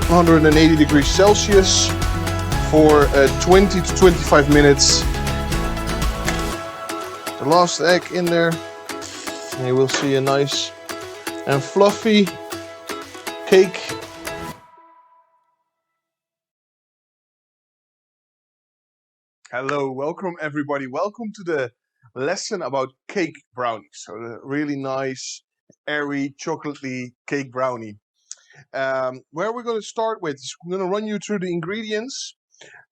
180 degrees Celsius for 20 to 25 minutes. The last egg in there, and you will see a nice and fluffy cake. Hello, welcome everybody. Welcome to the lesson about cake brownies. So the really nice, airy, chocolatey cake brownie. Where we're going to start with is I'm going to run you through the ingredients.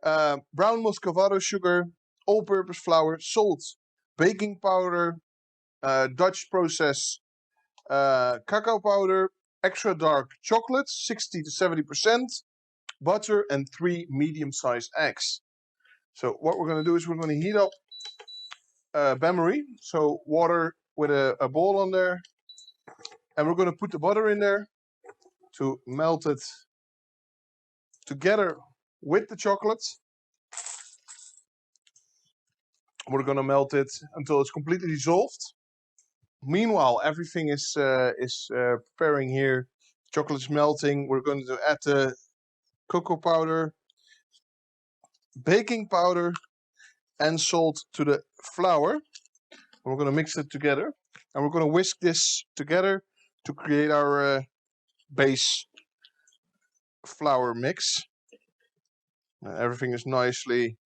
Brown muscovado sugar, all-purpose flour, salt, baking powder, Dutch process cacao powder, extra dark chocolate, 60 to 70%, butter, and 3 medium-sized eggs. So what we're going to do is we're going to heat up bain-marie, so water with a bowl on there, and we're going to put the butter in there to melt it together with the chocolate. We're going to melt it until it's completely dissolved. Meanwhile, everything is preparing here. Chocolate is melting. We're going to add the cocoa powder, baking powder, and salt to the flour. We're going to mix it together, and we're going to whisk this together to create our base flour mix. Everything is nicely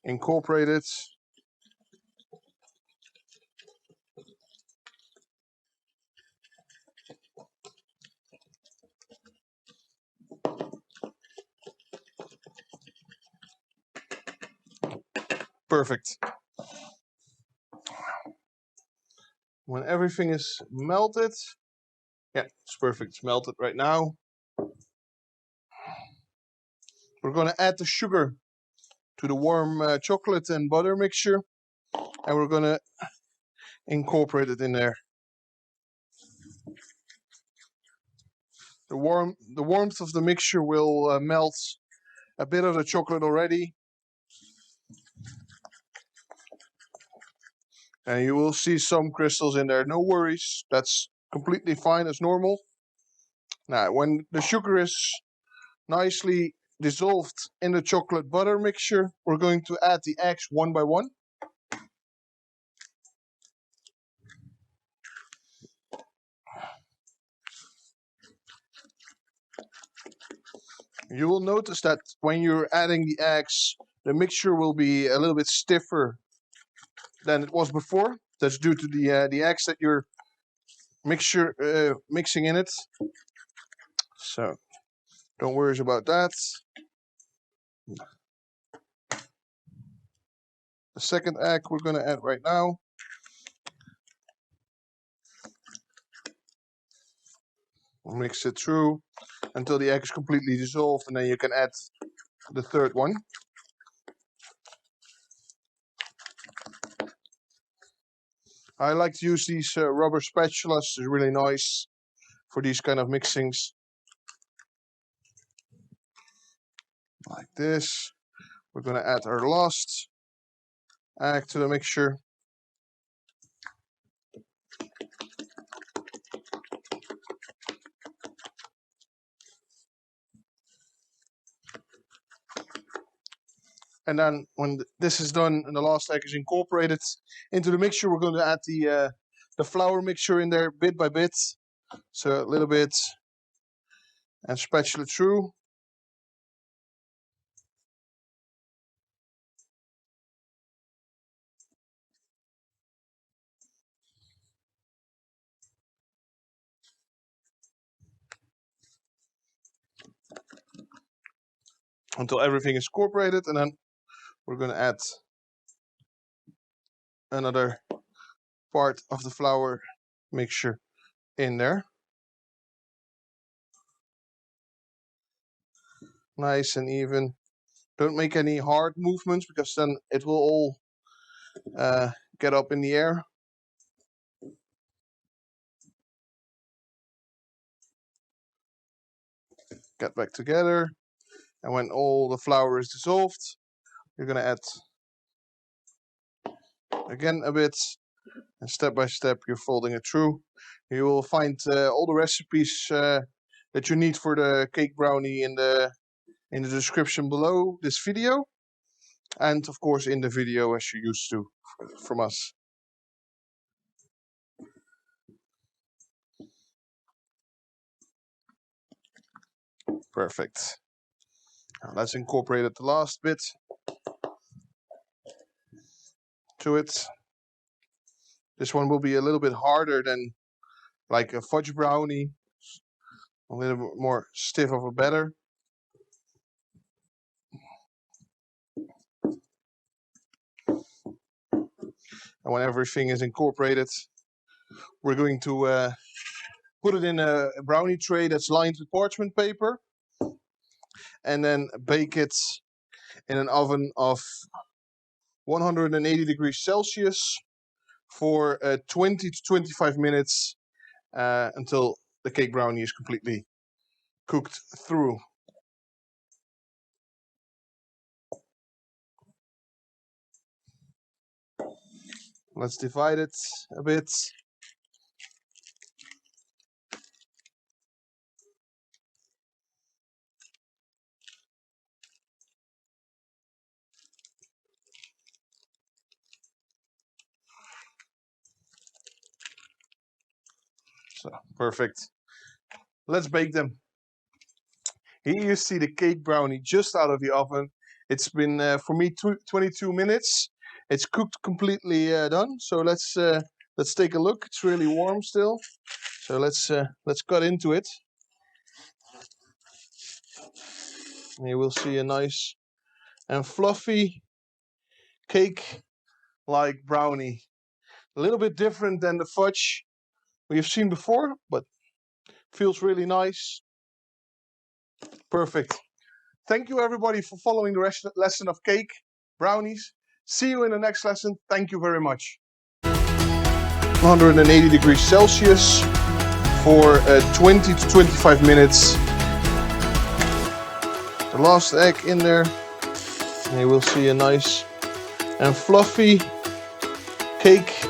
incorporated. Perfect. When everything is melted, yeah, it's perfect. It's melted right now. We're going to add the sugar to the warm chocolate and butter mixture, and we're going to incorporate it in there. The warmth of the mixture will melt a bit of the chocolate already, and you will see some crystals in there. No worries, that's completely fine, as normal. Now, when the sugar is nicely dissolved in the chocolate butter mixture, we're going to add the eggs one by one. You will notice that when you're adding the eggs, the mixture will be a little bit stiffer than it was before. That's due to the eggs that you're mixing in it. So don't worry about that. The second egg we're going to add right now. We'll mix it through until the egg is completely dissolved, and then you can add the third one. I like to use these rubber spatulas. It's really nice for these kind of mixings. Like this. We're going to add our last egg to the mixture. And then when this is done and the last egg is incorporated into the mixture, we're going to add the flour mixture in there bit by bit. So a little bit, and spatula through. Until everything is incorporated, and then we're going to add another part of the flour mixture in there. Nice and even. Don't make any hard movements, because then it will all get up in the air. Get back together, and when all the flour is dissolved, you're going to add again a bit, and step by step you're folding it through. You will find all the recipes that you need for the cake brownie in the description below this video, and of course in the video as you used to from us. Perfect. Now let's incorporate the last bit to it. This one will be a little bit harder than like a fudge brownie, a little bit more stiff of a batter. And when everything is incorporated, we're going to put it in a brownie tray that's lined with parchment paper, and then bake it in an oven of 180 degrees Celsius for 20 to 25 minutes until the cake brownie is completely cooked through. Let's divide it a bit. So, perfect. Let's bake them. Here you see the cake brownie just out of the oven. It's been, for me, 22 minutes. It's cooked completely done. So let's take a look. It's really warm still. So let's cut into it. And you will see a nice and fluffy cake-like brownie. A little bit different than the fudge we've seen before, but feels really nice. Perfect. Thank you everybody for following the lesson of cake brownies. See you in the next lesson. Thank you very much. 180 degrees Celsius for 20 to 25 minutes. The last egg in there. And you will see a nice and fluffy cake